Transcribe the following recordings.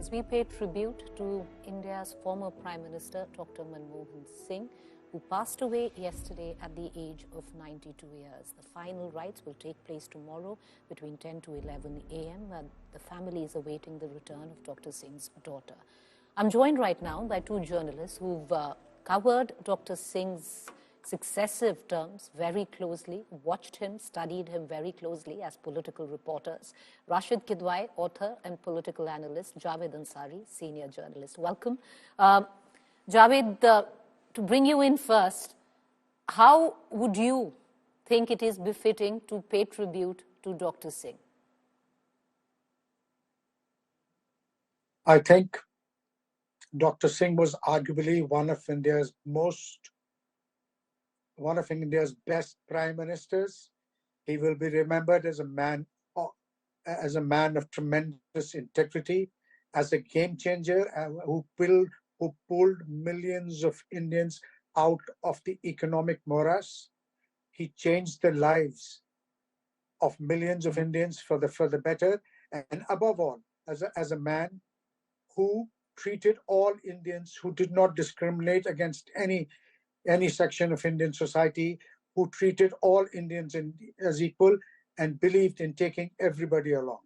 As we pay tribute to India's former Prime Minister, Dr. Manmohan Singh, who passed away yesterday at the age of 92 years. The final rites will take place tomorrow between 10 to 11 a.m. and the family is awaiting the return of Dr. Singh's daughter. I'm joined right now by two journalists who've covered Dr. Singh's successive terms very closely, watched him, studied him very closely as political reporters. Rashid Kidwai, author and political analyst, Javed Ansari, senior journalist. Welcome. Javed, to bring you in first, how would you think it is befitting to pay tribute to Dr. Singh? I think Dr. Singh was arguably one of India's best prime ministers. He will be remembered as a man of tremendous integrity, as a game changer who pulled millions of Indians out of the economic morass. He changed the lives of millions of Indians for the better, and above all, as a man who treated all Indians, who did not discriminate against any section of Indian society, who treated all Indians as equal and believed in taking everybody along.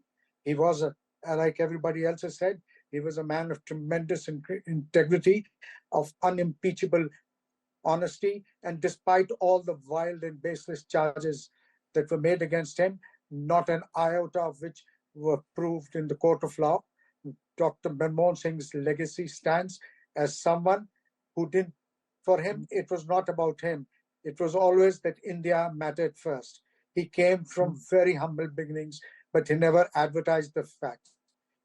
He was, like everybody else has said, he was a man of tremendous integrity, of unimpeachable honesty, and despite all the wild and baseless charges that were made against him, not an iota of which were proved in the court of law, Dr. Manmohan Singh's legacy stands as someone who didn't, for him, it was not about him. It was always that India mattered first. He came from very humble beginnings, but he never advertised the fact.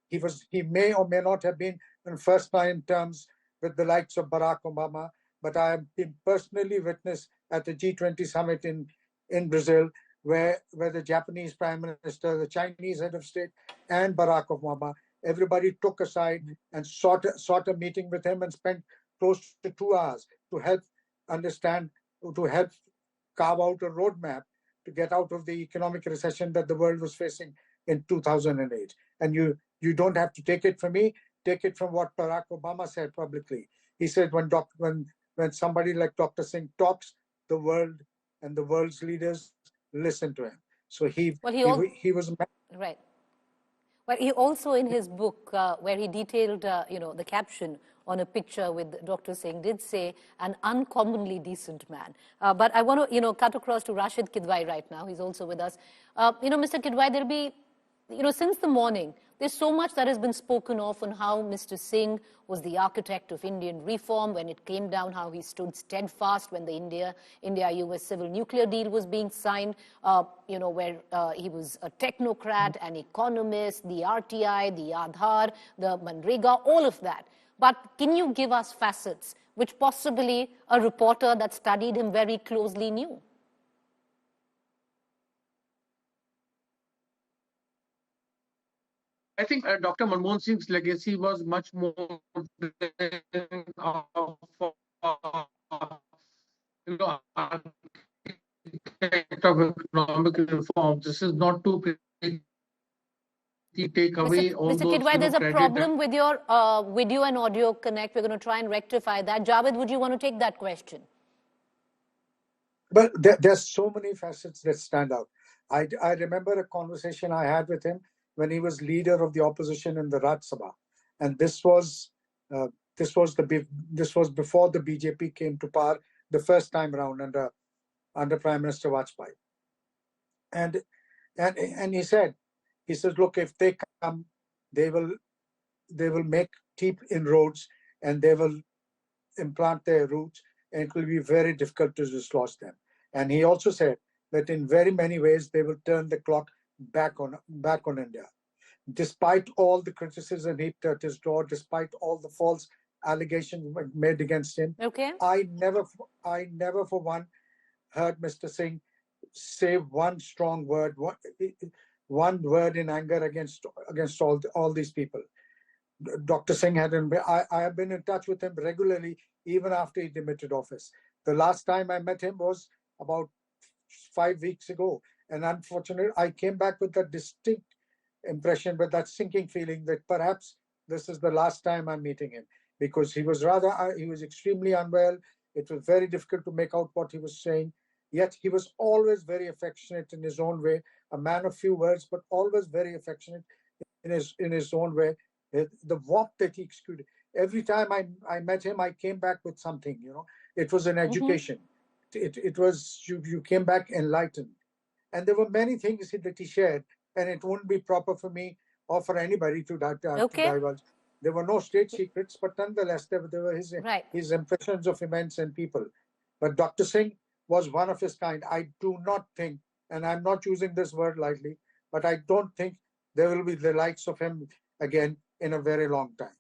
He may or may not have been in first-line terms with the likes of Barack Obama, but I have been personally witness at the G20 summit in Brazil, where the Japanese Prime Minister, the Chinese head of state, and Barack Obama, everybody took aside and sought a meeting with him and spent close to 2 hours to help understand, to help carve out a roadmap to get out of the economic recession that the world was facing in 2008. And you don't have to take it from me, take it from what Barack Obama said publicly. He said when somebody like Dr. Singh talks, the world and the world's leaders listen to him. So he was right. But he also, in his book, where he detailed, the caption on a picture with Dr. Singh, did say an uncommonly decent man. But I want to, cut across to Rashid Kidwai right now. He's also with us. Mr. Kidwai, there'll be, since the morning, there's so much that has been spoken of on how Mr. Singh was the architect of Indian reform when it came down, how he stood steadfast when the India-US civil nuclear deal was being signed, where he was a technocrat, an economist, the RTI, the Aadhaar, the Manrega, all of that. But can you give us facets which possibly a reporter that studied him very closely knew? I think Dr. Manmohan Singh's legacy was much more than architect of economic reform. This is not to take away all Mr. those. Kidwai, there's a problem with your video and audio connect. We're going to try and rectify that. Javed, would you want to take that question? But there's so many facets that stand out. I remember a conversation I had with him when he was leader of the opposition in the Rajya Sabha, and this was before the BJP came to power the first time around under Prime Minister Vajpayee. And he says, look, if they come, they will make deep inroads and they will implant their roots, and it will be very difficult to dislodge them. And he also said that in very many ways they will turn the clock back on India. Despite all the criticism heaped at his door, despite all the false allegations made against him, okay, I never for one heard Mr. Singh say one strong word, one word in anger against all these people. Dr. Singh I have been in touch with him regularly even after he demitted office. The last time I met him was about 5 weeks ago. And unfortunately, I came back with a distinct impression, with that sinking feeling that perhaps this is the last time I'm meeting him, because he was extremely unwell. It was very difficult to make out what he was saying. Yet he was always very affectionate in his own way, a man of few words, but always very affectionate in his own way. The warmth that he exuded. Every time I met him, I came back with something. It was an education. It was you came back enlightened, and there were many things that he shared, and it wouldn't be proper for me or for anybody to divulge. There were no state secrets, but nonetheless, there were his impressions of events and people. But Dr. Singh was one of his kind. I do not think, and I'm not using this word lightly, but I don't think there will be the likes of him again in a very long time.